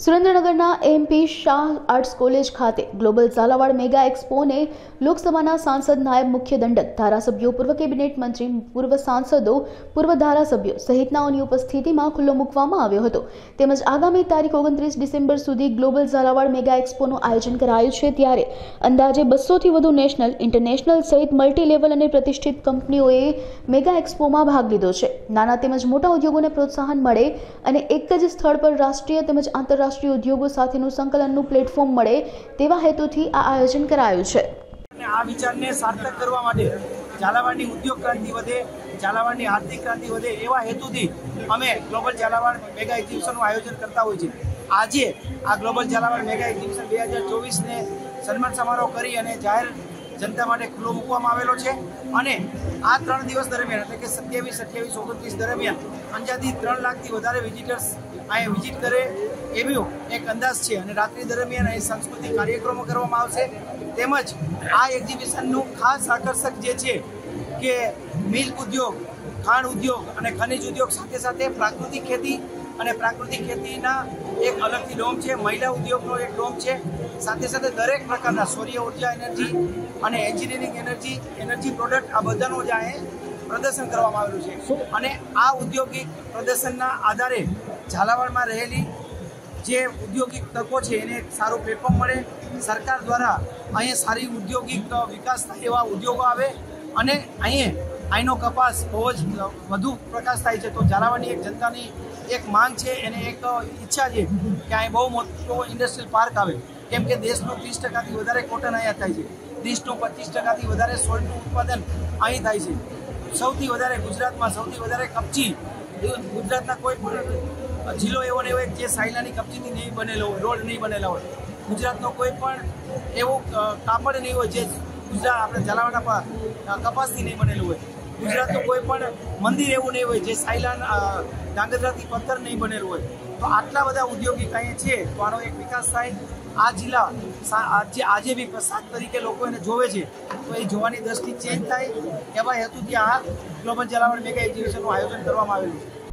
સુરેન્દ્રનગરના MP Shah arts college ખાતે global Jhalawad mega એક્સપોને લોકસભાના સાંસદ, નાયબ મુખ્ય દંડક, ધારાસભ્યો, પૂર્વ કેબિનેટ મંત્રી, પૂર્વ સાંસદો, પૂર્વ ધારાસભ્યો સહિતનાઓની ઉપસ્થિતિમાં ખુલ્લો મૂકવામાં આવ્યો હતો. તેમજ આગામી તારીખ 29 ડિસેમ્બર સુધી ગ્લોબલ ઝાલાવાડ મેગા એક્સપોનું આયોજન કરાયું છે. ત્યારે અંદાજે 200થી વધુ નેશનલ, ઇન્ટરનેશનલ સહિત મલ્ટી લેવલ અને પ્રતિષ્ઠિત કંપનીઓએ મેગા એક્સપોમાં ભાગ લીધો છે. નાના તેમજ મોટા ઉદ્યોગોને પ્રોત્સાહન મળે અને એક જ સ્થળ પર રાષ્ટ્રીય તેમજ આંતરરાષ્ટ્રીય ઉદ્યોગો સાથેનું સંકલનનું પ્લેટફોર્મ મળે તેવા હેતુથી આ આયોજન કરાયું છે. આ વિચારને સાર્થક કરવા માટે ઝાલાવાડની ઉદ્યોગ ક્રાંતિ વધે, ઝાલાવાડની આર્થિક ક્રાંતિ વધે એવા હેતુથી અમે ગ્લોબલ ઝાલાવાડ મેગા એક્ઝિબિશનનું આયોજન કરતા હોઈએ છીએ. આજે આ ગ્લોબલ ઝાલાવાડ મેગા એક્ઝિબિશન 2024ને સન્માન સમારોહ કરી અને જાહેર જનતા માટે ખુલ્લો મૂકવામાં આવેલો છે. અને આ 3 દિવસ દરમિયાન એટલે કે 27, 28, 29 દરમિયાન અંદાજિત 3 લાખથી વધારે વિઝિટર્સ અહીં વિઝિટ કરે એવો એક અંદાજ છે. અને રાત્રિ દરમિયાન અહીં સાંસ્કૃતિક કાર્યક્રમો કરવામાં આવશે. તેમજ આ એક્ઝિબિશનનું ખાસ આકર્ષક જે છે કે મિલ્ક ઉદ્યોગ, ખાંડ ઉદ્યોગ અને ખનિજ ઉદ્યોગ સાથે સાથે પ્રાકૃતિક ખેતી અને પ્રાકૃતિક ખેતીના એક અલગથી ડોમ છે, મહિલા ઉદ્યોગનો એક ડોમ છે. સાથે સાથે દરેક પ્રકારના સૌર ઉર્જા એનર્જી અને એન્જિનિયરિંગ એનર્જી પ્રોડક્ટ આ બધાનું જ અહીં પ્રદર્શન કરવામાં આવેલું છે. અને આ ઔદ્યોગિક પ્રદર્શનના આધારે ઝાલાવાડમાં રહેલી જે ઔદ્યોગિક તકો છે એને એક સારું પ્લેટફોર્મ મળે. સરકાર દ્વારા અહીંયા સારી ઔદ્યોગિક વિકાસ થાય એવા ઉદ્યોગો આવે અને અહીંનો કપાસ બહુ જ વધુ પ્રકાશ થાય છે. તો ઝાલાવાડની એક જનતાની એક માંગ છે, એને એક ઈચ્છા છે કે અહીં બહુ મોટો ઇન્ડસ્ટ્રીયલ પાર્ક આવે. કેમ કે દેશનું 30%થી વધારે કોટન અહીંયા થાય છે, દેશનું 25%થી વધારે સોલ્ટનું ઉત્પાદન અહીં થાય છે. સૌથી વધારે ગુજરાતમાં સૌથી વધારે કપચી ગુજરાતના કોઈ પણ જિલ્લો એવો ને એવો જે સાયલાની કપચીથી નહીં બનેલો હોય, રોડ નહીં બનેલા હોય. ગુજરાતનો કોઈ પણ એવો કાપડ નહીં હોય જે ગુજરાત આપણે ઝાલાવાડના કપાસથી નહીં બનેલું હોય. ગુજરાતનું કોઈ પણ મંદિર એવું નહીં હોય જે સાયલાન ધાંગધ્રાથી પથ્થર નહીં બનેલું હોય. તો આટલા બધા ઔદ્યોગિક અહીંયા છે તો આનો એક વિકાસ થાય. આ જિલ્લા આજે બી પ્રસાદ તરીકે લોકો એને જોવે છે તો એ જોવાની દ્રષ્ટિ ચેન્જ થાય એવા હેતુથી આ ગ્લોબલ ઝાલાવાડ મેગા એક્ઝિબિશનનું આયોજન કરવામાં આવેલું છે.